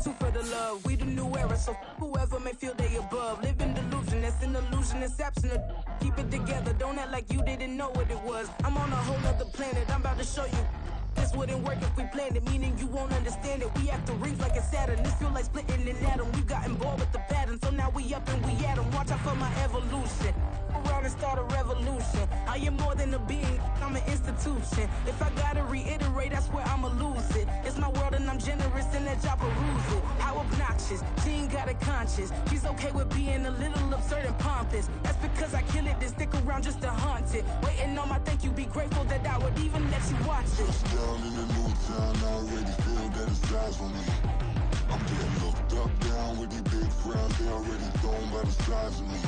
two for the love. We the new era, so whoever may feel they above. Live in delusion, that's an illusion, it's absent of. Keep it together, don't act like you didn't know what it was. I'm on a whole nother planet, I'm about to show you. This wouldn't work if we planned it, meaning you won't understand it. We have to rings like a Saturn. This feel like splitting an atom. We got involved with the pattern, so now we up and we at 'em. Watch out for my evolution. Around and start a revolution. I am more than a being, I'm an institution. If I gotta reiterate, that's where I'ma lose it. It's my world and I'm generous and that y'all peruse it. How obnoxious, she ain't got a conscience. She's okay with being a little absurd and pompous. That's because I kill it, then stick around just to haunt it. Waiting on my thank you, be grateful that I would even let you watch it. Down in the new town, I already feel that it's eyes on me. I'm getting looked up, down with these big frowns, they already thrown by the size of me.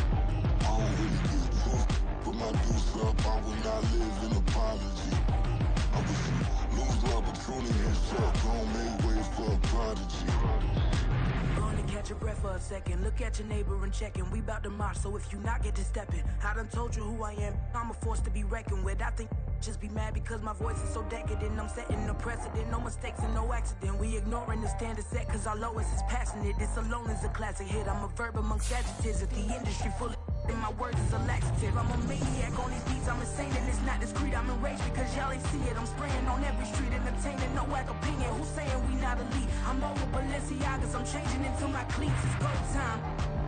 I don't really get tough, put my deuce up, I will not live in apology. I wish you lose love, but truly himself, gon' make way for a prodigy. Gonna catch your breath for a second. Look at your neighbor and checking. We bout to march, so if you not get to stepping. I done told you who I am. I'm a force to be reckoned with. I think just be mad because my voice is so decadent. I'm setting a precedent. No mistakes and no accident. We ignoring the standard set cause our lowest is passionate. This alone is a classic hit. I'm a verb amongst adjectives. If the industry full of and my words is a laxative. I'm a maniac on these beats, I'm insane and it's not discreet. I'm enraged because y'all ain't see it. I'm spraying on every street, entertaining, no whack opinion. Who's saying we not elite? I'm over Balenciagas, I'm changing into my cleats. It's go time,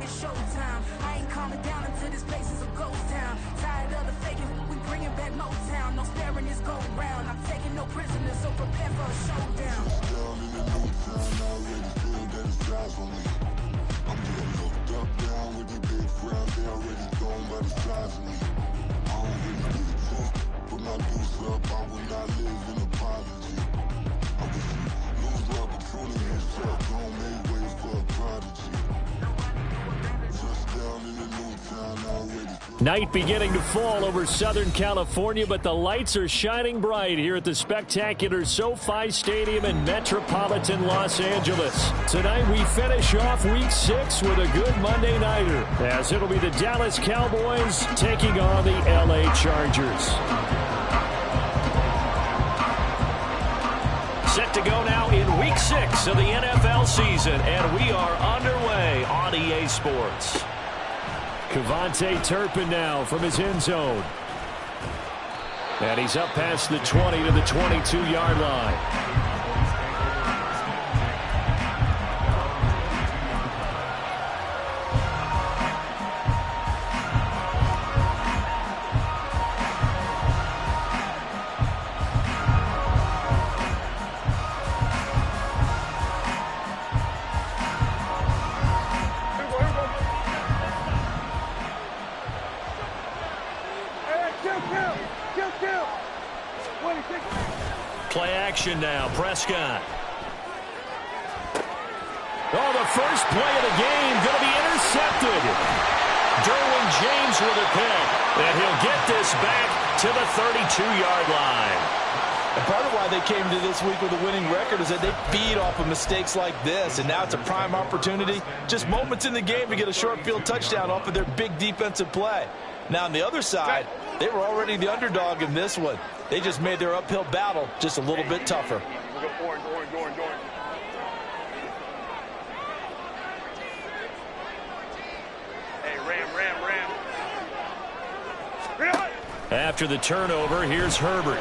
it's show time. I ain't calming down until this place is a ghost town. Tired of the faking, we bringing back Motown. No staring this go round. I'm taking no prisoners, so prepare for a showdown. Down in the new town, I already feel that it's eyes on me. I'm getting looked up, down with these big frowns, they already thrown by the size of me. I don't really get tough, put my deuce up, I will not live in apology. I wish you lose love, but truly himself, gon' make way for a prodigy. Touchdown in the new town, I already feel. Night beginning to fall over Southern California, but the lights are shining bright here at the spectacular SoFi Stadium in metropolitan Los Angeles. Tonight we finish off Week 6 with a good Monday nighter, as it'll be the Dallas Cowboys taking on the LA Chargers. Set to go now in Week 6 of the NFL season, and we are underway on EA Sports. Kevontae Turpin now from his end zone. And he's up past the 20 to the 22-yard line. Play action now, Prescott. Oh, the first play of the game going to be intercepted. Derwin James with a pick, and he'll get this back to the 32-yard line. And part of why they came to this week with a winning record is that they feed off of mistakes like this, and now it's a prime opportunity, just moments in the game to get a short field touchdown off of their big defensive play. Now, on the other side, they were already the underdog in this one. They just made their uphill battle just a little bit tougher. Hey, Ram. After the turnover, here's Herbert.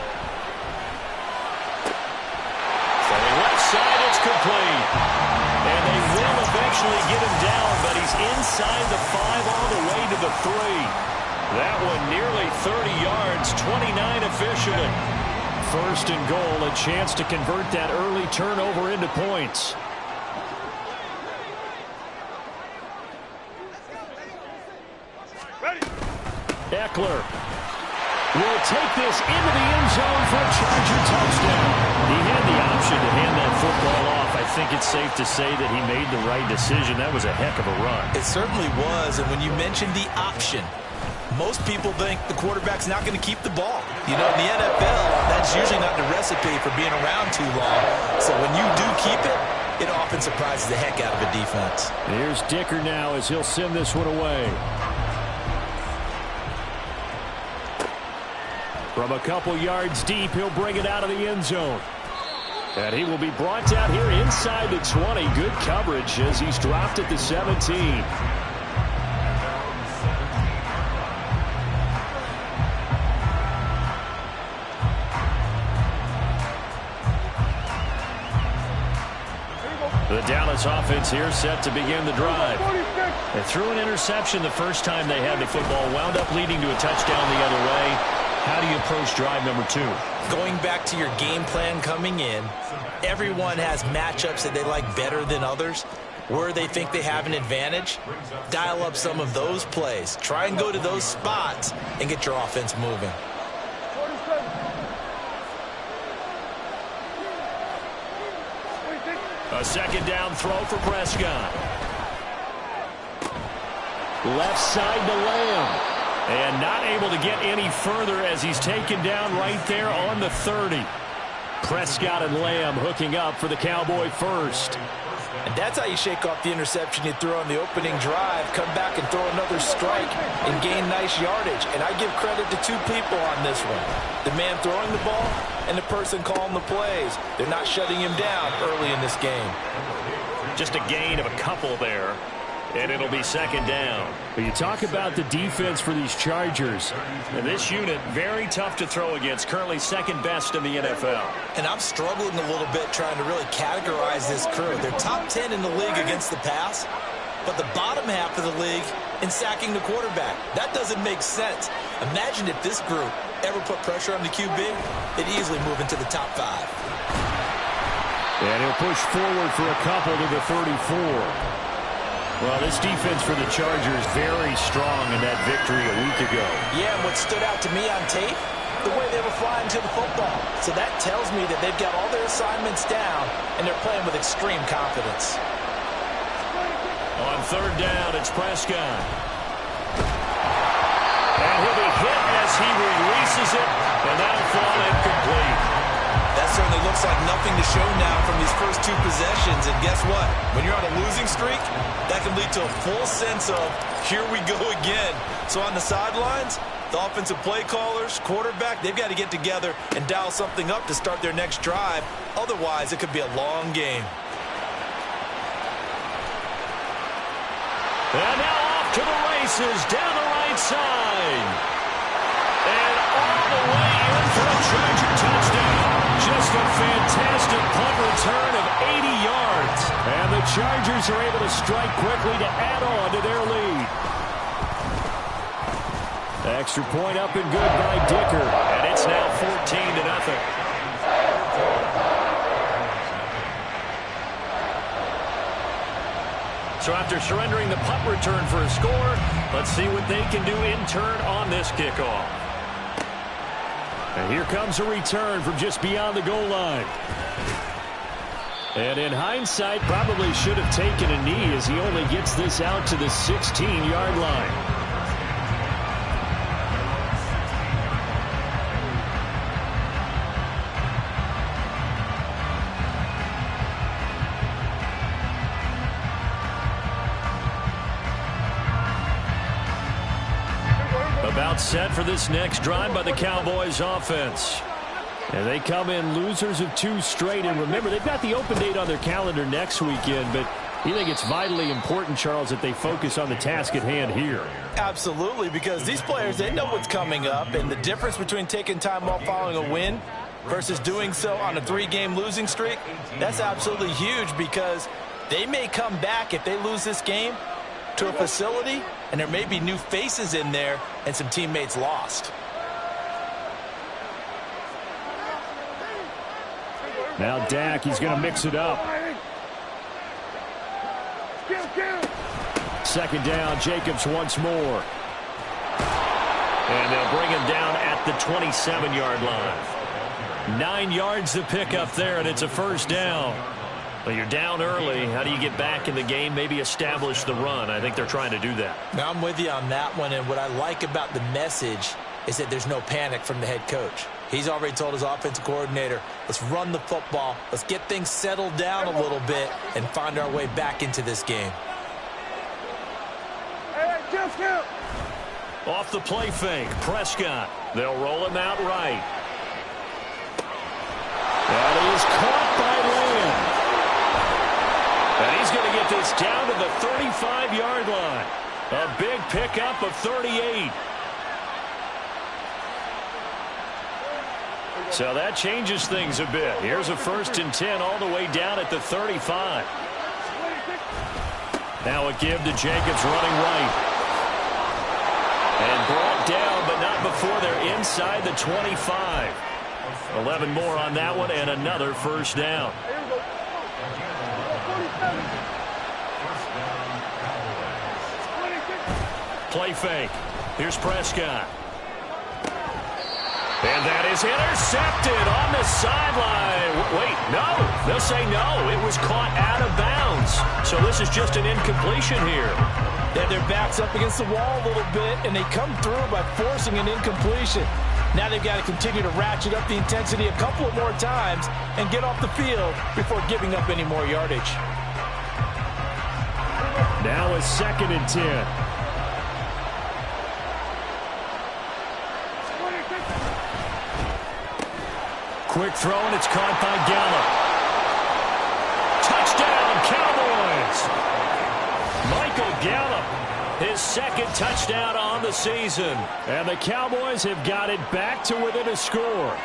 From the left side, it's complete. And they will eventually get him down, but he's inside the 5 all the way to the 3. That one nearly 30 yards, 29 officially. First and goal, a chance to convert that early turnover into points. Eckler will take this into the end zone for a Charger touchdown. He had the option to hand that football off. I think it's safe to say that he made the right decision. That was a heck of a run. It certainly was, and when you mentioned the option, most people think the quarterback's not going to keep the ball. You know, in the NFL, that's usually not the recipe for being around too long. So when you do keep it, it often surprises the heck out of a defense. Here's Dicker now as he'll send this one away. From a couple yards deep, he'll bring it out of the end zone. And he will be brought down here inside the 20. Good coverage as he's dropped at the 17. The Dallas offense here set to begin the drive. They threw an interception the first time they had the football, wound up leading to a touchdown the other way. How do you approach drive number 2? Going back to your game plan coming in, everyone has matchups that they like better than others. Where they think they have an advantage, dial up some of those plays. Try and go to those spots and get your offense moving. A second down throw for Prescott. Left side to Lamb. And not able to get any further as he's taken down right there on the 30. Prescott and Lamb hooking up for the Cowboy first. And that's how you shake off the interception you threw on the opening drive, come back and throw another strike and gain nice yardage. And I give credit to two people on this one. The man throwing the ball and the person calling the plays. They're not shutting him down early in this game. Just a gain of a couple there. And it'll be second down. But you talk about the defense for these Chargers. And this unit, very tough to throw against. Currently second best in the NFL. And I'm struggling a little bit trying to really categorize this crew. They're top 10 in the league against the pass, but the bottom half of the league in sacking the quarterback. That doesn't make sense. Imagine if this group ever put pressure on the QB, they'd easily move into the top 5. And he'll push forward for a couple to the 34. Well, this defense for the Chargers very strong in that victory a week ago. Yeah, and what stood out to me on tape, the way they were flying to the football. So that tells me that they've got all their assignments down, and they're playing with extreme confidence. On third down, it's Prescott. And he'll be hit as he releases it, and that'll fall incomplete. That certainly looks like nothing to show now from these first 2 possessions. And guess what? When you're on a losing streak, that can lead to a full sense of, here we go again. So on the sidelines, the offensive play callers, quarterback, they've got to get together and dial something up to start their next drive. Otherwise, it could be a long game. And now off to the races, down the right side. And all the way in for a Charger touchdown. Just a fantastic punt return of 80 yards. And the Chargers are able to strike quickly to add on to their lead. Extra point up and good by Dicker. And it's now 14-0. So after surrendering the punt return for a score, let's see what they can do in turn on this kickoff. And here comes a return from just beyond the goal line. And in hindsight, probably should have taken a knee as he only gets this out to the 16-yard line. About set for this next drive by the Cowboys offense. And they come in losers of 2 straight. And remember, they've got the open date on their calendar next weekend, but you think it's vitally important, Charles, that they focus on the task at hand here. Absolutely, because these players, they know what's coming up, and the difference between taking time off following a win versus doing so on a 3-game losing streak, that's absolutely huge, because they may come back if they lose this game to a facility, and there may be new faces in there and some teammates lost. Now Dak, he's going to mix it up. Second down, Jacobs once more. And they'll bring him down at the 27-yard line. 9 yards to pick up there, and it's a first down. Well, you're down early. How do you get back in the game, maybe establish the run? I think they're trying to do that. Now, I'm with you on that one, and what I like about the message is that there's no panic from the head coach. He's already told his offensive coordinator, let's run the football, let's get things settled down a little bit and find our way back into this game. Off the play fake, Prescott. They'll roll him out right. That is caught by this down to the 35-yard line. A big pickup of 38. So that changes things a bit. Here's a 1st and 10 all the way down at the 35. Now a give to Jacobs running right. And brought down, but not before they're inside the 25. 11 more on that one and another 1st down. Play fake. Here's Prescott. And that is intercepted on the sideline. Wait, no. They'll say no. It was caught out of bounds. So this is just an incompletion here. Yeah, their back's up against the wall a little bit, and they come through by forcing an incompletion. Now they've got to continue to ratchet up the intensity a couple of more times and get off the field before giving up any more yardage. Now a 2nd and 10. Quick throw, and it's caught by Gallup. Touchdown, Cowboys! Michael Gallup, his 2nd touchdown on the season. And the Cowboys have got it back to within a score.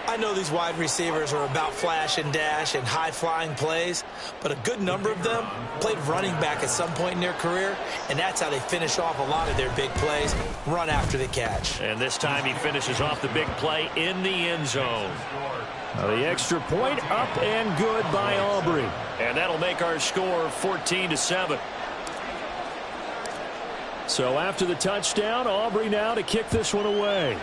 I know these wide receivers are about flash and dash and high-flying plays, but a good number of them played running back at some point in their career, and that's how they finish off a lot of their big plays, run after the catch. And this time he finishes off the big play in the end zone. The extra point up and good by Aubrey. And that'll make our score 14-7. So after the touchdown, Aubrey now to kick this one away.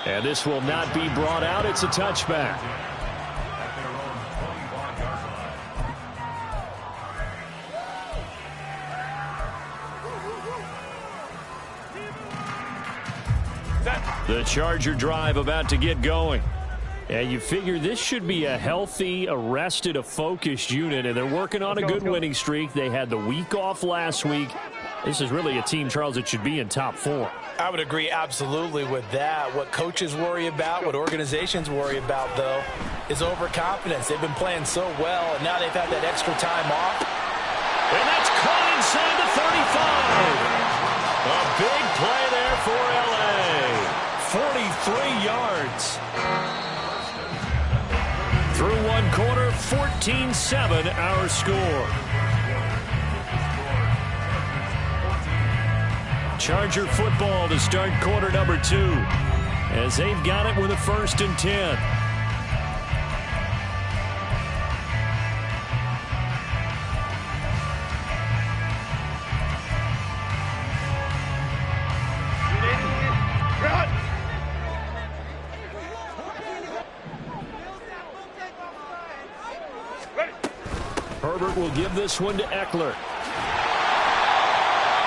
And this will not be brought out. It's a touchback. The Charger drive about to get going. And you figure this should be a healthy, a rested, a focused unit. And they're working on a good winning streak. They had the week off last week. This is really a team, Charles, that should be in top 4. I would agree absolutely with that. What coaches worry about, what organizations worry about, though, is overconfidence. They've been playing so well, and now they've had that extra time off. And that's caught inside the 35. A big play there for L.A. 43 yards. Through one quarter, 14-7 our score. Charger football to start quarter number 2 as they've got it with a 1st and 10. Herbert will give this one to Eckler.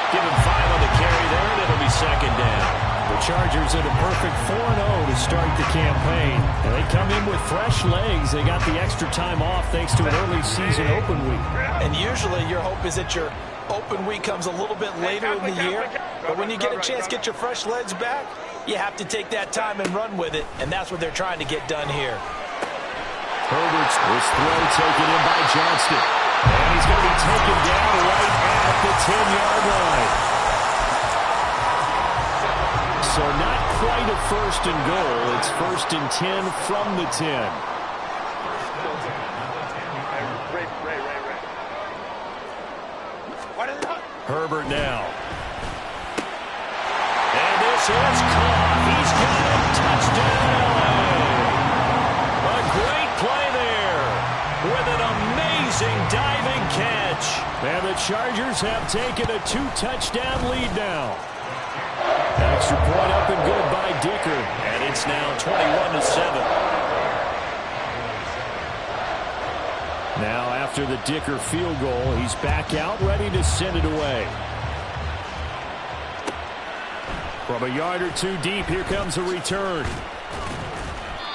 Give him 5 on the carry there, and it'll be 2nd down. The Chargers at a perfect 4-0 to start the campaign. And they come in with fresh legs. They got the extra time off thanks to an early season open week. And usually your hope is that your open week comes a little bit later in the year. But when you get a chance to get your fresh legs back, you have to take that time and run with it. And that's what they're trying to get done here. Herbert's throw taken in by Johnston. And he's going to be taken down right at the 10-yard line. So not quite a 1st and goal. It's 1st and 10 from the 10. Herbert now. And this is caught. He's got a touchdown. A great play there with an amazing diving catch. And the Chargers have taken a 2-touchdown lead now. Extra point up and good by Dicker. And it's now 21-7. Now after the Dicker field goal, he's back out ready to send it away. From a yard or 2 deep, here comes a return.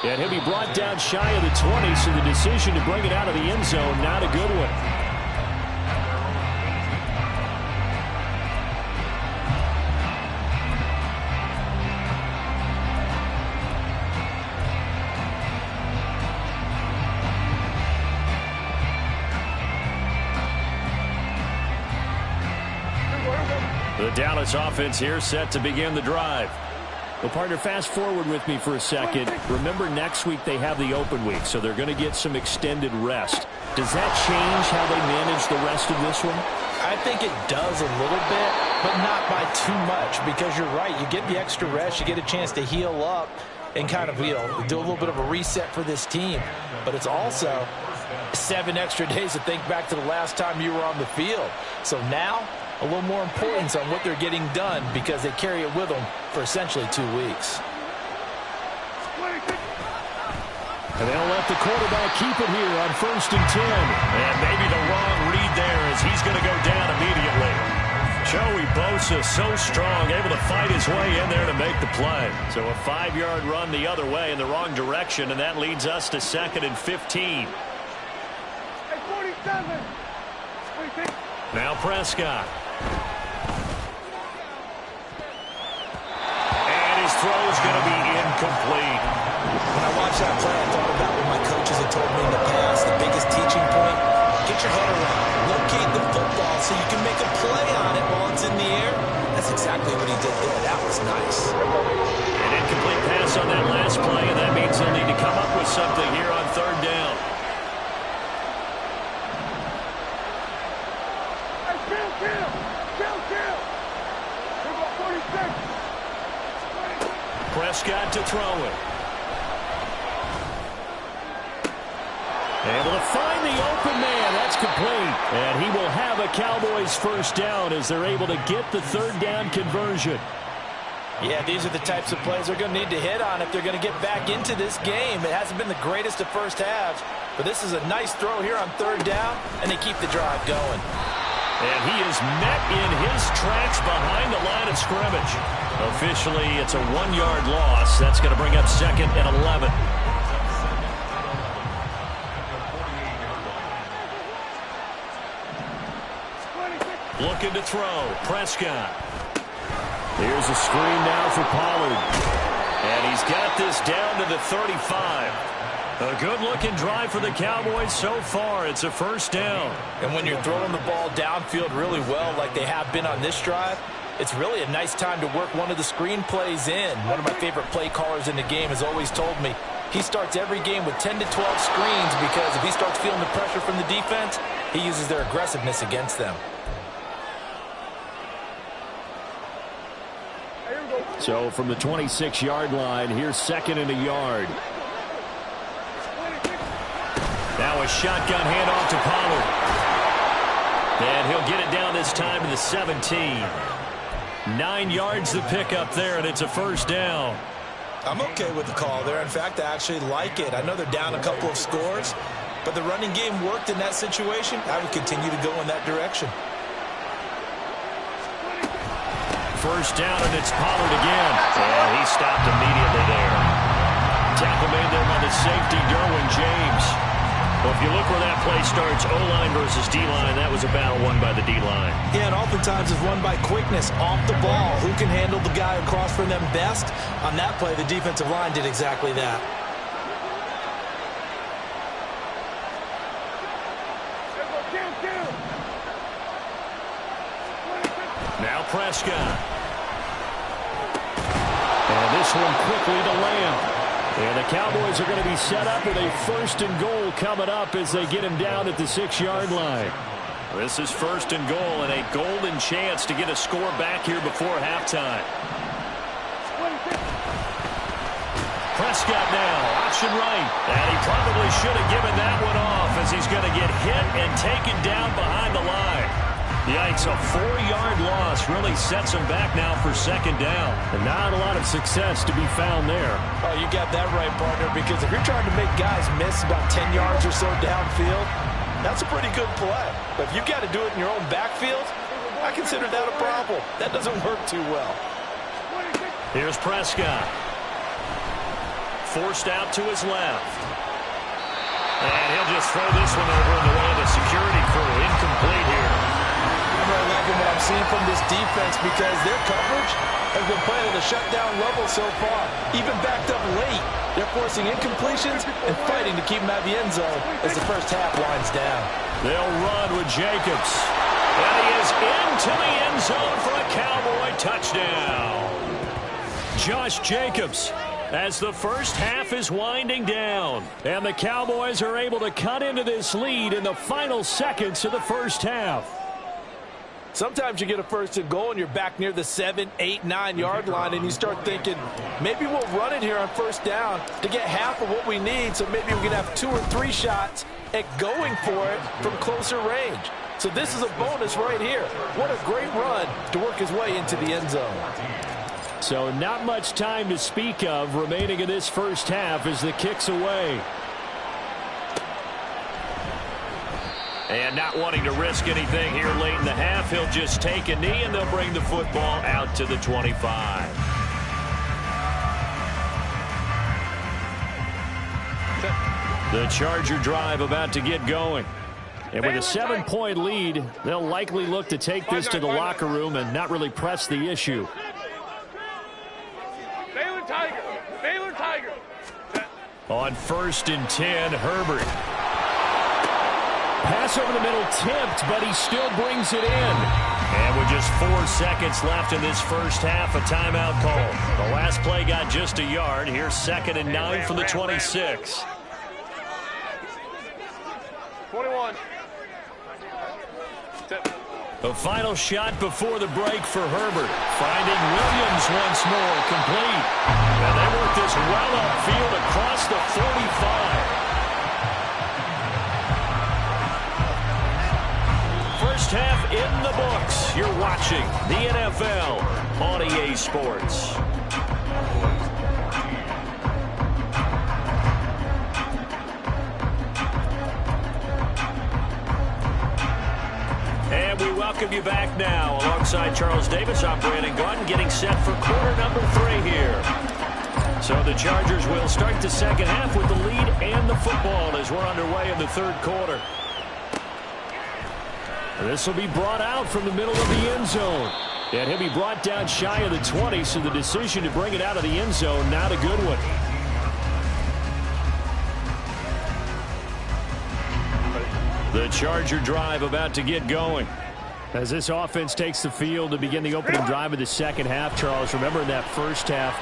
And he'll be brought down shy of the 20, so the decision to bring it out of the end zone, not a good one. The Dallas offense here set to begin the drive. Well, partner, fast forward with me for a second. Remember, next week they have the open week, so they're going to get some extended rest. Does that change how they manage the rest of this one? I think it does a little bit, but not by too much, because you're right. You get the extra rest. You get a chance to heal up and kind of, do a little bit of a reset for this team. But it's also 7 extra days to think back to the last time you were on the field. So now, a little more importance on what they're getting done because they carry it with them for essentially 2 weeks. And they'll let the quarterback keep it here on 1st and 10. And maybe the wrong read there as he's going to go down immediately. Joey Bosa so strong, able to fight his way in there to make the play. So a 5-yard run the other way in the wrong direction, and that leads us to 2nd and 15. Now Prescott. And his throw is going to be incomplete. When I watched that play, I thought about what my coaches had told me in the past. The biggest teaching point, get your head around, locate the football so you can make a play on it while it's in the air. That's exactly what he did there. That was nice. An incomplete pass on that last play, and that means they'll need to come up with something here on 3rd down. Prescott to throw it. Able to find the open man. That's complete. And he will have a Cowboys 1st down as they're able to get the 3rd down conversion. Yeah, these are the types of plays they're going to need to hit on if they're going to get back into this game. It hasn't been the greatest of first halves, but this is a nice throw here on 3rd down, and they keep the drive going. And he is met in his tracks behind the line of scrimmage. Officially, it's a 1-yard loss. That's going to bring up 2nd and 11. Looking to throw. Prescott. Here's a screen now for Pollard. And he's got this down to the 35. A good-looking drive for the Cowboys so far. It's a 1st down. And when you're throwing the ball downfield really well like they have been on this drive, it's really a nice time to work one of the screen plays in. One of my favorite play callers in the game has always told me he starts every game with 10 to 12 screens because if he starts feeling the pressure from the defense, he uses their aggressiveness against them. So from the 26-yard line, here's 2nd and a yard. Now a shotgun handoff to Pollard. And he'll get it down this time to the 17. 9 yards to pick up there, and it's a 1st down. I'm okay with the call there. In fact, I actually like it. I know they're down a couple of scores, but the running game worked in that situation. I would continue to go in that direction. 1st down, and it's Pollard again. And he stopped immediately there. Tackle made there by the safety, Derwin James. Well, if you look where that play starts, O-line versus D-line, that was a battle won by the D-line. Yeah, and oftentimes it's won by quickness off the ball. Who can handle the guy across from them best? On that play, the defensive line did exactly that. Now Prescott. And this one quickly to Lamb. And the Cowboys are going to be set up with a 1st and goal coming up as they get him down at the 6-yard line. This is 1st and goal and a golden chance to get a score back here before halftime. Prescott now, option right. And he probably should have given that one off as he's going to get hit and taken down behind the line. Yikes, a 4-yard loss really sets him back now for 2nd down. And not a lot of success to be found there. Oh, you got that right, partner, because if you're trying to make guys miss about 10 yards or so downfield, that's a pretty good play. But if you've got to do it in your own backfield, I consider that a problem. That doesn't work too well. Here's Prescott. Forced out to his left. And he'll just throw this one over in the way of the security crew. Incomplete here. I'm really liking what I'm seeing from this defense because their coverage has been playing at a shutdown level so far. Even backed up late, they're forcing incompletions and fighting to keep them out of the end zone as the first half winds down. They'll run with Jacobs. And he is into the end zone for a Cowboys Josh Jacobs as the first half is winding down. And the Cowboys are able to cut into this lead in the final seconds of the first half. Sometimes you get a first and goal and you're back near the 7, 8, 9 yard line and you start thinking, maybe we'll run it here on first down to get half of what we need, so maybe we can have 2 or 3 shots at going for it from closer range. So this is a bonus right here. What a great run to work his way into the end zone. So not much time to speak of remaining in this first half as the kick's away. And not wanting to risk anything here late in the half, he'll just take a knee and they'll bring the football out to the 25. The Charger drive about to get going. And with a 7-point lead, they'll likely look to take this to the locker room and not really press the issue. Baylor Tiger. On 1st and 10, Herbert. Pass over the middle tipped, but he still brings it in. And with just 4 seconds left in this first half, a timeout call. The last play got just a yard. Here's 2nd and 9 from the 26. 21. The final shot before the break for Herbert. Finding Williams once more, complete. And they work this well upfield across the 45. First half in the books. You're watching the NFL on EA Sports. And we welcome you back now. Alongside Charles Davis, I'm Brandon Gaudin, getting set for quarter number 3 here. So the Chargers will start the second half with the lead and the football as we're underway in the third quarter. This will be brought out from the middle of the end zone. And he'll be brought down shy of the 20, so the decision to bring it out of the end zone, not a good one. The Charger drive about to get going. As this offense takes the field to begin the opening drive of the second half, Charles, remember in that first half,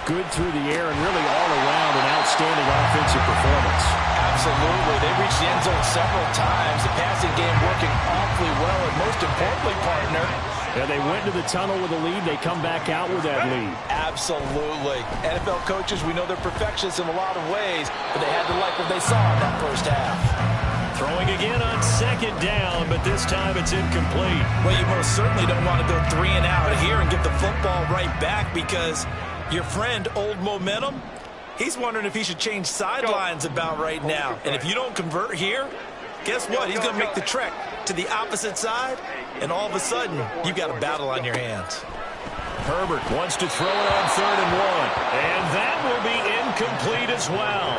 good through the air and really all around an outstanding offensive performance. Absolutely. They reached the end zone several times. The passing game working awfully well, and most importantly, partner, and they went into the tunnel with a lead. They come back out with that lead. Absolutely. NFL coaches, we know they're perfectionists in a lot of ways, but they had to like what they saw in that first half. Throwing again on 2nd down, but this time it's incomplete. Well, you most certainly don't want to go 3 and out here and get the football right back, because your friend, Old Momentum, he's wondering if he should change sidelines about right now. And if you don't convert here, guess what? He's going to make the trek to the opposite side, and all of a sudden, you've got a battle on your hands. Herbert wants to throw it on 3rd and 1, and that will be incomplete as well.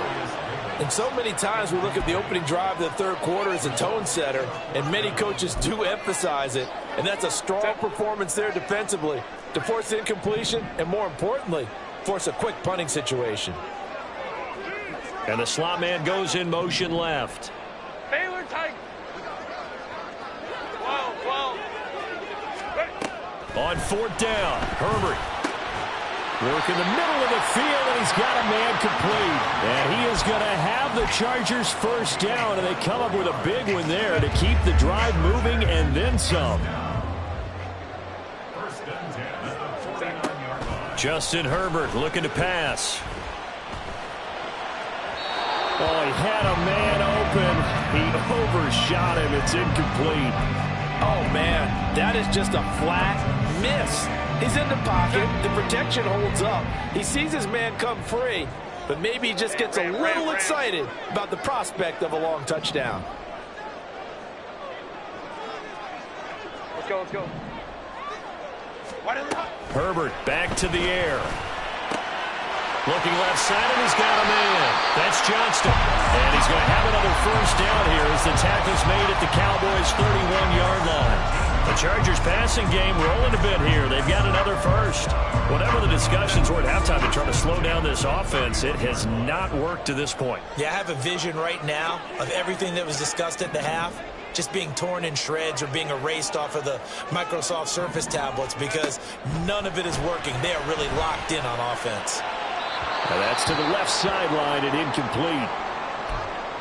And so many times we look at the opening drive of the third quarter as a tone setter, and many coaches do emphasize it, and that's a strong performance there defensively to force incompletion and, more importantly, force a quick punting situation. And the slot man goes in motion left. Baylor Tiger. 12. On 4th down, Herbert. Work in the middle of the field, and he's got a man complete. And he is going to have the Chargers first down, and they come up with a big one there to keep the drive moving and then some. Justin Herbert looking to pass. Oh, he had a man open. He overshot him. It's incomplete. Oh, man, that is just a flat miss. He's in the pocket. The protection holds up. He sees his man come free, but maybe he just gets a little excited about the prospect of a long touchdown. Let's go. Herbert back to the air. Looking left side, and he's got a man. That's Johnston. And he's going to have another first down here as the tackle's made at the Cowboys' 31-yard line. The Chargers passing game rolling a bit here. They've got another first. Whatever the discussions were at halftime to try to slow down this offense, it has not worked to this point. Yeah, I have a vision right now of everything that was discussed at the half. just being torn in shreds or being erased off of the Microsoft Surface tablets because none of it is working. They are really locked in on offense. And that's to the left sideline and incomplete.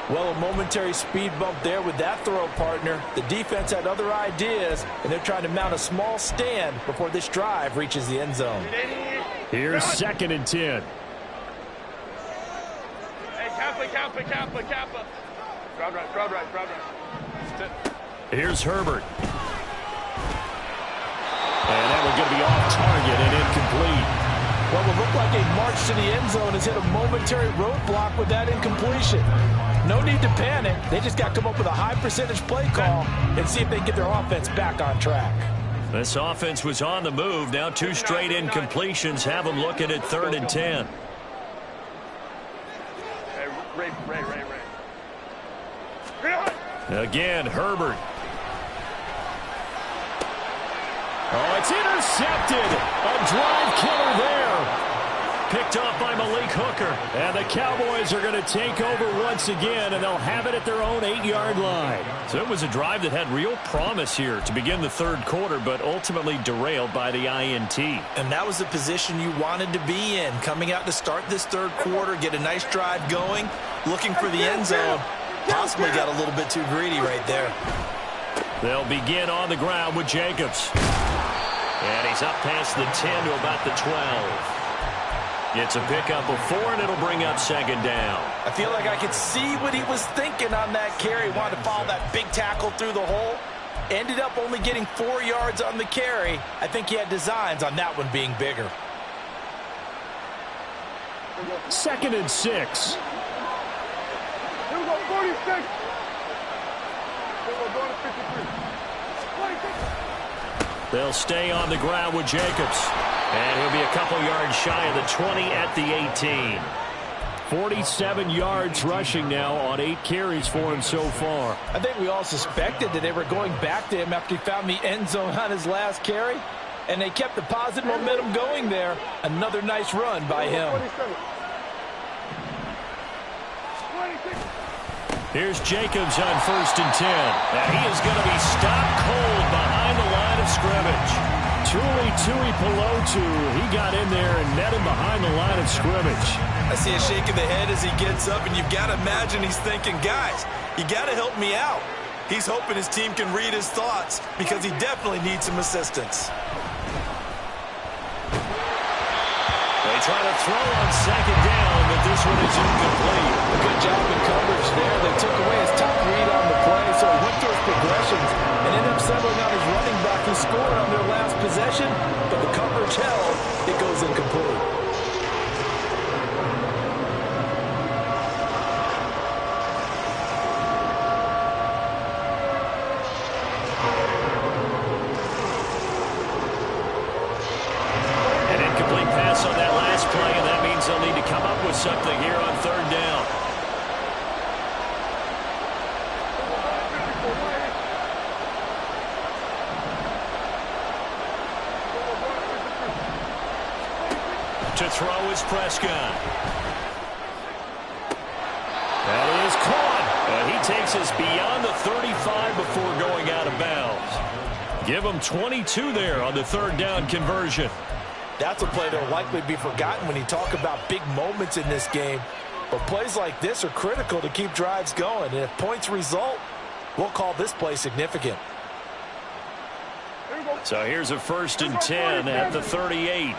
Well, a momentary speed bump there with that throw, partner. The defense had other ideas, and they're trying to mount a small stand before this drive reaches the end zone. Here's 2nd and 10. Hey, Kappa. Crowd right. Here's Herbert. And that one's going to be off target and incomplete. What will look like a march to the end zone has hit a momentary roadblock with that incompletion. No need to panic. They just got to come up with a high percentage play call and see if they can get their offense back on track. This offense was on the move. Now 2 straight incompletions have them looking at 3rd and 10. Hey, Ray. Again, Herbert. Oh, it's intercepted. A drive killer there. Picked off by Malik Hooker. And the Cowboys are going to take over once again, and they'll have it at their own 8-yard line. So it was a drive that had real promise here to begin the 3rd quarter, but ultimately derailed by the INT. And that was the position you wanted to be in. Coming out to start this 3rd quarter, get a nice drive going, looking for the end zone. Possibly got a little bit too greedy right there. They'll begin on the ground with Jacobs. And he's up past the 10 to about the 12. It's a pickup of 4, and it'll bring up 2nd down. I feel like I could see what he was thinking on that carry. Wanted to follow that big tackle through the hole. Ended up only getting 4 yards on the carry. I think he had designs on that one being bigger. 2nd and 6. Here we go, 46. We're going to 53. 26. They'll stay on the ground with Jacobs. And he'll be a couple yards shy of the 20 at the 18. 47 yards rushing now on 8 carries for him so far. I think we all suspected that they were going back to him after he found the end zone on his last carry. And they kept the positive momentum going there. Another nice run by him. Here's Jacobs on 1st and 10. And he is going to be stopped cold behind the line of scrimmage. Truly Tui Pelotu, he got in there and met him behind the line of scrimmage. I see a shake of the head as he gets up, and you've got to imagine he's thinking, guys, you got to help me out. He's hoping his team can read his thoughts because he definitely needs some assistance. They try to throw on 2nd down, but this one is incomplete. A good job in coverage there. They took away his top read on the play, so he went through his progressions and ended up settling on his running back who scored on their last possession, but the coverage held. It goes incomplete. An incomplete pass on that last play, and that means they'll need to come up with something here on 3rd down. To throw is Prescott. That is caught. And he takes us beyond the 35 before going out of bounds. Give him 22 there on the 3rd down conversion. That's a play that will likely be forgotten when you talk about big moments in this game. But plays like this are critical to keep drives going. And if points result, we'll call this play significant. So here's a 1st and 10 at the 38.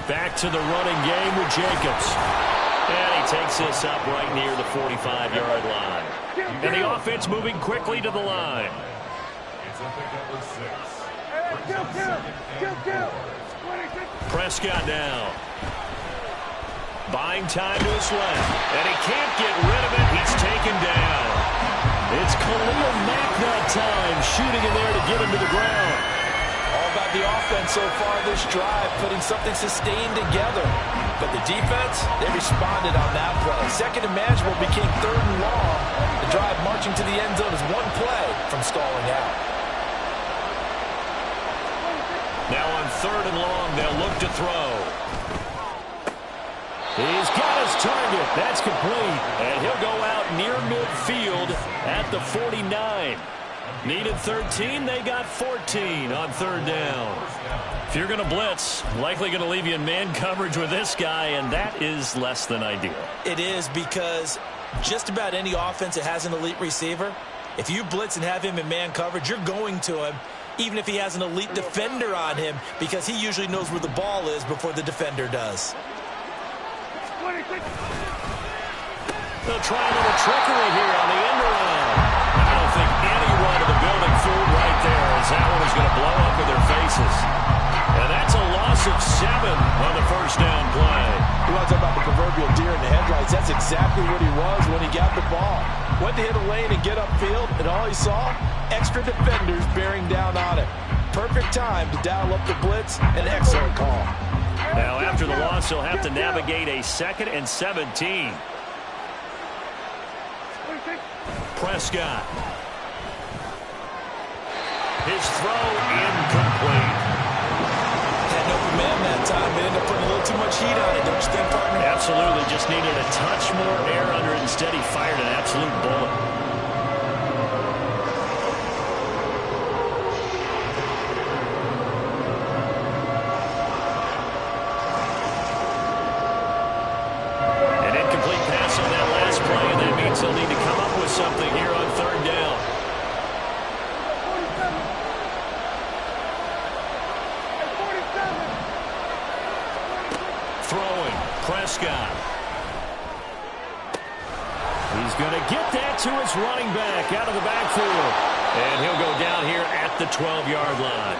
Back to the running game with Jacobs. And he takes this up right near the 45-yard line. And the offense moving quickly to the line. Prescott now. Buying time to his left. And he can't get rid of it. He's taken down. It's Khalil Mack that time, shooting in there to get him to the ground. All about the offense so far this drive, putting something sustained together. But the defense, they responded on that play. 2nd and manageable became 3rd and long. The drive marching to the end zone is one play from stalling out. Now on 3rd and long, they'll look to throw. He's got his target. That's complete. And he'll go out near midfield at the 49. Needed 13. They got 14 on third down. If you're going to blitz, likely going to leave you in man coverage with this guy, and that is less than ideal. It is, because just about any offense that has an elite receiver, if you blitz and have him in man coverage, you're going to him, even if he has an elite defender on him, because he usually knows where the ball is before the defender does. They'll try a little trickery here on the end around. I don't think anyone in the building fooled right there, as that one is going to blow up in their faces. And that's a loss of 7 on the first down play. You want to talk about the proverbial deer in the headlights? That's exactly what he was when he got the ball. Went to hit a lane and get upfield, and all he saw, extra defenders bearing down on it. Perfect time to dial up the blitz. An excellent call. Now, after the loss, he'll have to navigate a 2nd and 17. Prescott. His throw incomplete. Had no command that time, but ended up putting a little too much heat on it, don't you think, partner? Absolutely. Just needed a touch more air under it. Instead, he fired an absolute bullet. An incomplete pass on that last play, and that means they'll need to come up with something here on third down. Throwing, Prescott. He's going to get that to his running back out of the backfield. And he'll go down here at the 12-yard line.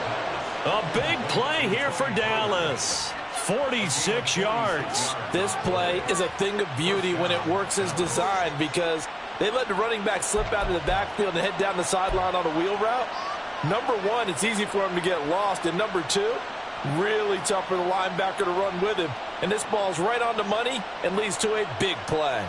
A big play here for Dallas. 46 yards. This play is a thing of beauty when it works as designed, because they let the running back slip out of the backfield and head down the sideline on a wheel route. Number one, it's easy for him to get lost. And number two, really tough for the linebacker to run with him. And this ball's right on the money and leads to a big play.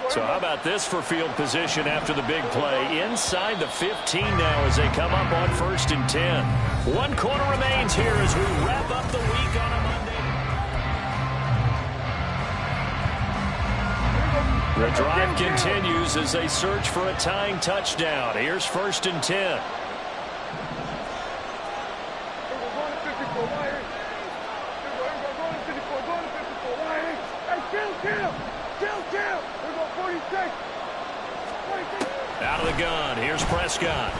So how about this for field position after the big play? Inside the 15 now as they come up on 1st and 10. 1 quarter remains here as we wrap up the week on a Monday. The drive continues as they search for a tying touchdown. Here's 1st and 10. Out of the gun, here's Prescott.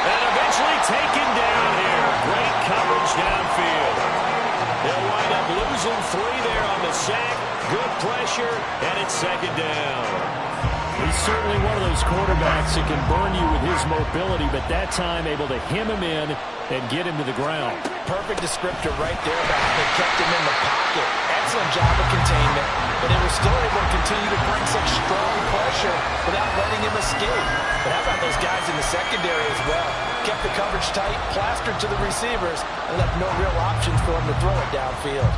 And eventually taken down here. Great coverage downfield. They'll wind up losing 3 there on the sack. Good pressure, and it's 2nd down. He's certainly one of those quarterbacks that can burn you with his mobility, but that time able to hem him in and get him to the ground. Perfect descriptor right there about how they kept him in the pocket. Excellent job of containment, but they were still able to continue to bring such strong pressure without letting him escape. But how about those guys in the secondary as well? Kept the coverage tight, plastered to the receivers, and left no real options for him to throw it downfield.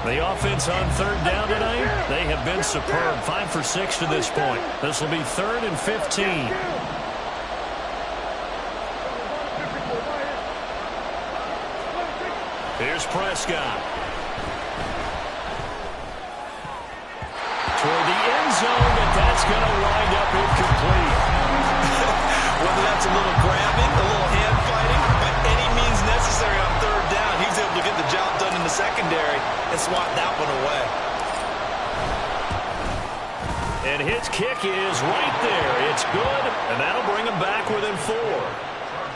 The offense on 3rd down tonight, they have been superb. 5 for 6 to this point. This will be 3rd and 15. Here's Prescott. Toward the end zone, but that's going to wind up incomplete. Whether that's a little grabbing, a little hand fighting, by any means necessary on 3rd down, he was able to get the job done in the secondary and swat that one away. And his kick is right there. It's good, and that'll bring him back within 4.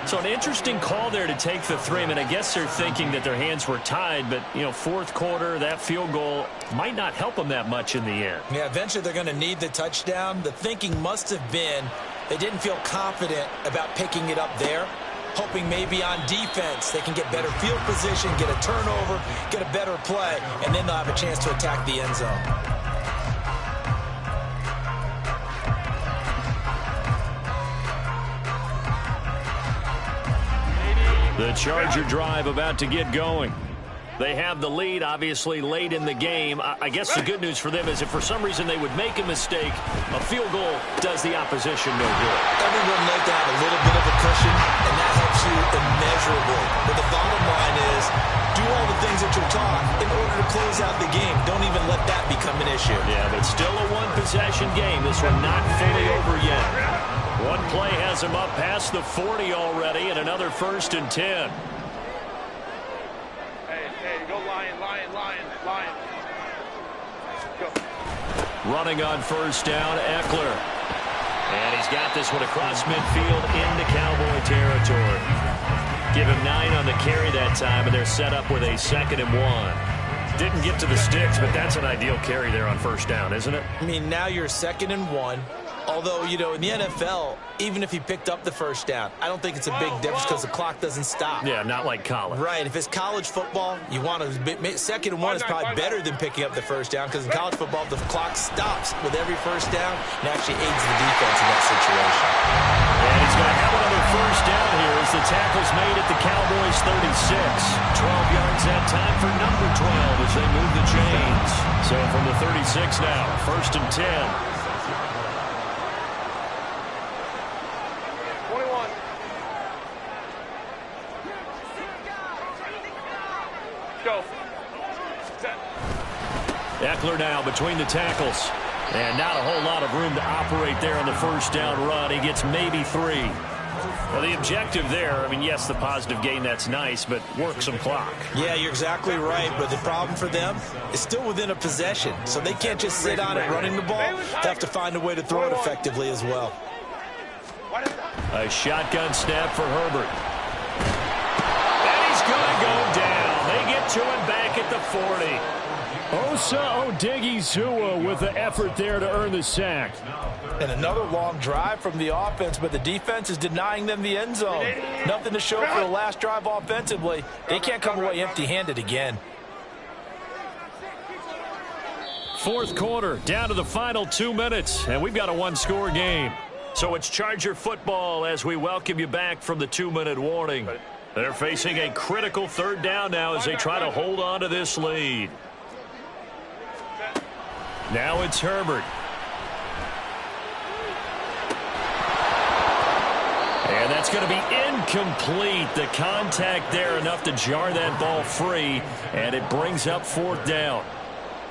So an interesting call there to take the 3. I mean, I guess they're thinking that their hands were tied, but, you know, 4th quarter, that field goal might not help them that much in the end. Yeah, eventually they're going to need the touchdown. The thinking must have been they didn't feel confident about picking it up there, hoping maybe on defense they can get better field position, get a turnover, get a better play, and then they'll have a chance to attack the end zone. The Charger drive about to get going. They have the lead, obviously, late in the game. I guess the good news for them is if for some reason they would make a mistake, a field goal does the opposition no good. Everyone likes to have a little bit of a cushion, and that helps you immeasurably. But the bottom line is, do all the things that you're taught in order to close out the game. Don't even let that become an issue. Yeah, but still a one-possession game. This one not fully over yet. One play has him up past the 40 already, and another 1st and 10. Go Lion. Go. Running on 1st down, Eckler. And he's got this one across midfield into Cowboy territory. Give him 9 on the carry that time, and they're set up with a 2nd and 1. Didn't get to the sticks, but that's an ideal carry there on 1st down, isn't it? I mean, now you're 2nd and 1. Although, you know, in the NFL, even if he picked up the 1st down, I don't think it's a big difference because the clock doesn't stop. Yeah, not like college. Right. If it's college football, you want to 2nd and 1 is probably better than picking up the 1st down because in college football, the clock stops with every 1st down and actually aids the defense in that situation. And he's going to have another 1st down here as the tackle's made at the Cowboys' 36. 12 yards that time for number 12 as they move the chains. So from the 36 now, 1st and 10. Eckler now between the tackles. And not a whole lot of room to operate there on the 1st down run. He gets maybe 3. Well, the objective there, I mean, yes, the positive gain, that's nice, but work some clock. Yeah, you're exactly right, but the problem for them is still within a possession. So they can't just sit on it running the ball. They have to find a way to throw it effectively as well. A shotgun snap for Herbert. And he's going to go down. They get to him back at the 40. Osa Odighizuwa with the effort there to earn the sack. And another long drive from the offense, but the defense is denying them the end zone. Nothing to show for the last drive offensively. They can't come away empty-handed again. 4th quarter, down to the final 2 minutes, and we've got a 1-score game. So it's Charger football as we welcome you back from the 2-minute warning. They're facing a critical 3rd down now as they try to hold on to this lead. Now it's Herbert. And that's going to be incomplete. The contact there enough to jar that ball free, and it brings up 4th down.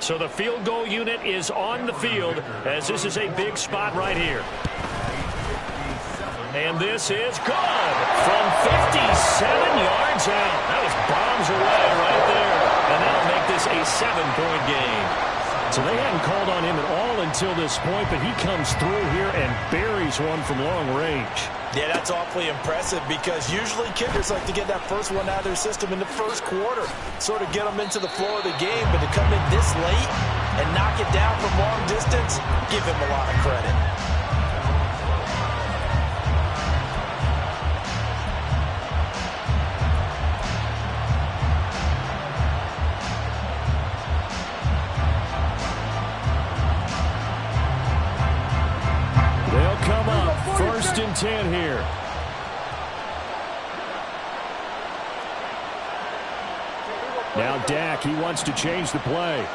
So the field goal unit is on the field as this is a big spot right here. And this is good from 57 yards out. That was bombs away right there. And that'll make this a 7-point game. So they hadn't called on him at all until this point, but he comes through here and buries one from long range. Yeah, that's awfully impressive because usually kickers like to get that first one out of their system in the 1st quarter, sort of get them into the flow of the game, but to come in this late and knock it down from long distance, give him a lot of credit. They'll come up 1st and 10 here. Now Dak, he wants to change the play.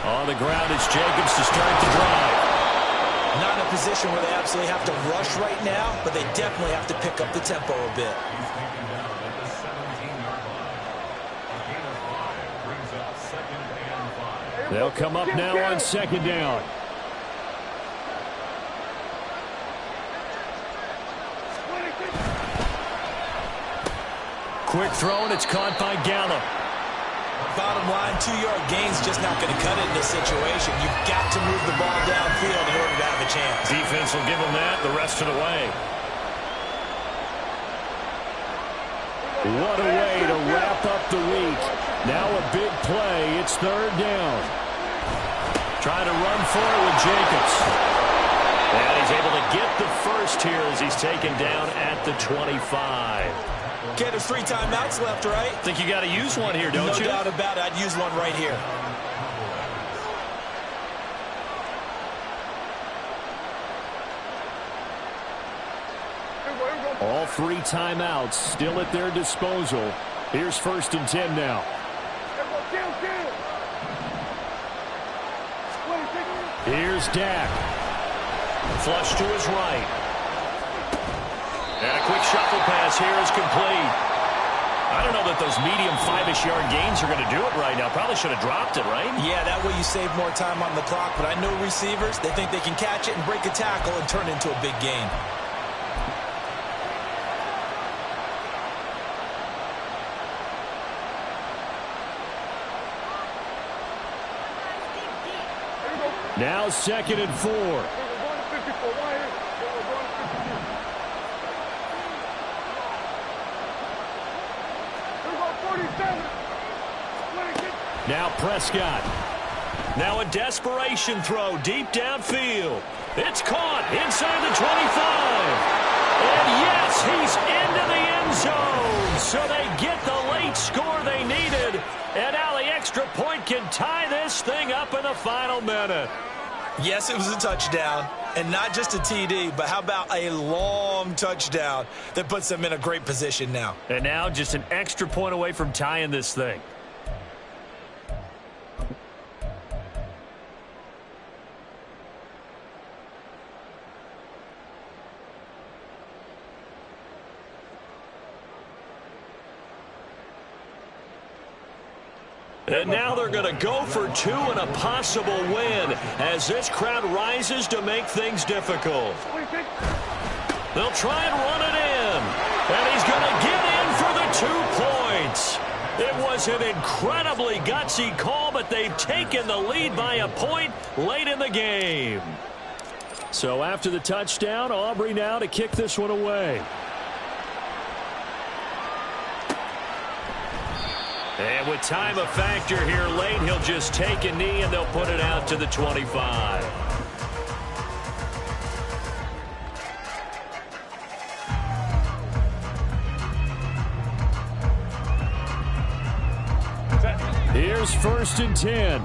On the ground, it's Jacobs to start the drive. Not in a position where they absolutely have to rush right now, but they definitely have to pick up the tempo a bit. They'll come up now on 2nd down. Quick throw, and it's caught by Gallup. Bottom line, 2-yard gain's just not going to cut it in this situation. You've got to move the ball downfield in order to have a chance. Defense will give them that the rest of the way. What a way to wrap up the week. Now a big play. It's 3rd down. Trying to run for it with Jacobs. And he's able to get the first here as he's taken down at the 25. Okay, there's 3 timeouts left, right? Think you got to use one here, don't you? No doubt about it. I'd use one right here. All 3 timeouts still at their disposal. Here's 1st and 10 now. Here's Dak. Flush to his right. And a quick shuffle pass here is complete. I don't know that those medium 5-ish yard gains are going to do it right now. Probably should have dropped it, right? Yeah, that way you save more time on the clock. But I know receivers, they think they can catch it and break a tackle and turn it into a big gain. Now 2nd and 4. Now Prescott. Now a desperation throw deep downfield. It's caught inside the 25. And yes, he's into the end zone. So they get the late score they needed. And now the extra point can tie this thing up in the final minute. Yes, it was a touchdown. And not just a TD, but how about a long touchdown that puts them in a great position now. And now just an extra point away from tying this thing. And now they're going to go for 2 and a possible win as this crowd rises to make things difficult. They'll try and run it in. And he's going to get in for the 2 points. It was an incredibly gutsy call, but they've taken the lead by a point late in the game. So after the touchdown, Aubrey now to kick this one away. And with time a factor here late, he'll just take a knee and they'll put it out to the 25. Here's 1st and 10.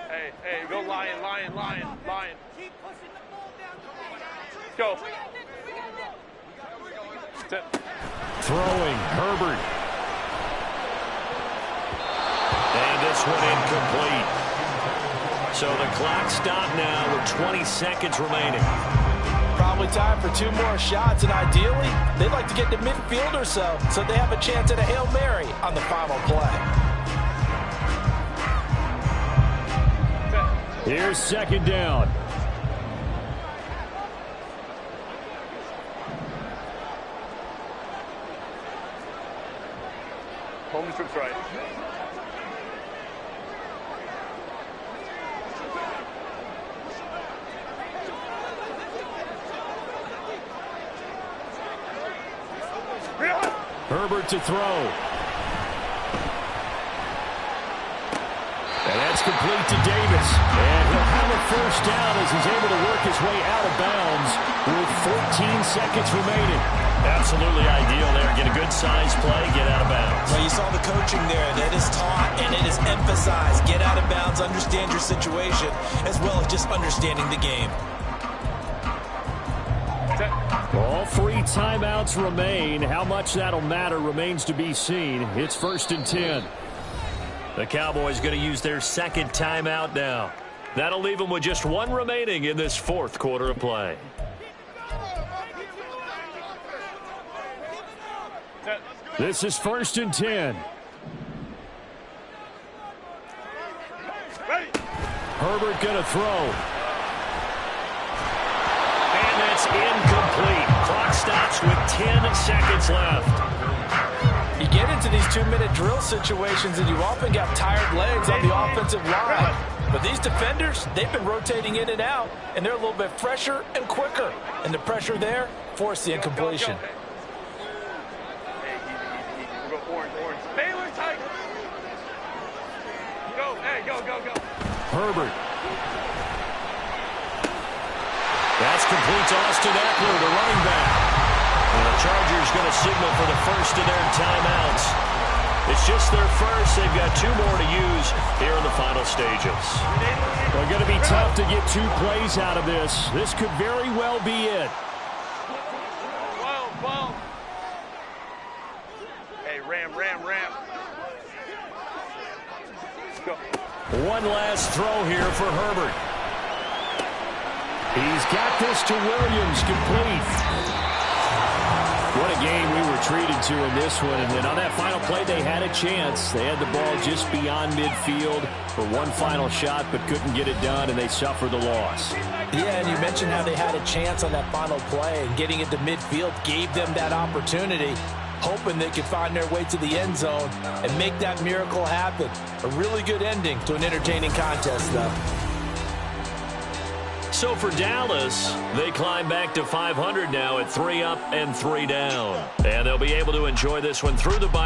Hey, go lion. Go. Throwing, Herbert. And this one incomplete. So the clock stopped now with 20 seconds remaining. Probably time for 2 more shots, and ideally, they'd like to get to midfield or so they have a chance at a Hail Mary on the final play. Here's 2nd down. Home strips right. Herbert to throw. And that's complete to Davis. And he'll have a 1st down as he's able to work his way out of bounds with 14 seconds remaining. Absolutely ideal there. Get a good size play, get out of bounds. Well, you saw the coaching there. That is taught and it is emphasized. Get out of bounds, understand your situation, as well as just understanding the game. All 3 timeouts remain. How much that'll matter remains to be seen. It's 1st and 10. The Cowboys going to use their 2nd timeout now. That'll leave them with just 1 remaining in this 4th quarter of play. This is 1st and 10. Herbert going to throw. And that's incomplete. Clock stops with 10 seconds left. You get into these 2-minute drill situations and you often got tired legs on the offensive line. But these defenders, they've been rotating in and out, and they're a little bit fresher and quicker. And the pressure there forced the incompletion. Baylor tight. Go. Herbert. That's complete to Austin Eckler, the running back. And the Chargers going to signal for the first of their timeouts. It's just their first. They've got 2 more to use here in the final stages. They're going to be tough to get 2 plays out of this. This could very well be it. Whoa. Hey, ram. Let's go. One last throw here for Herbert. He's got this to Williams, complete. What a game we were treated to in this one. And then on that final play, they had a chance. They had the ball just beyond midfield for one final shot, but couldn't get it done, and they suffered the loss. Yeah, and you mentioned how they had a chance on that final play, and getting it to midfield gave them that opportunity, hoping they could find their way to the end zone and make that miracle happen. A really good ending to an entertaining contest, though. So for Dallas, they climb back to 500 now at 3 up and 3 down. And they'll be able to enjoy this one through the bye.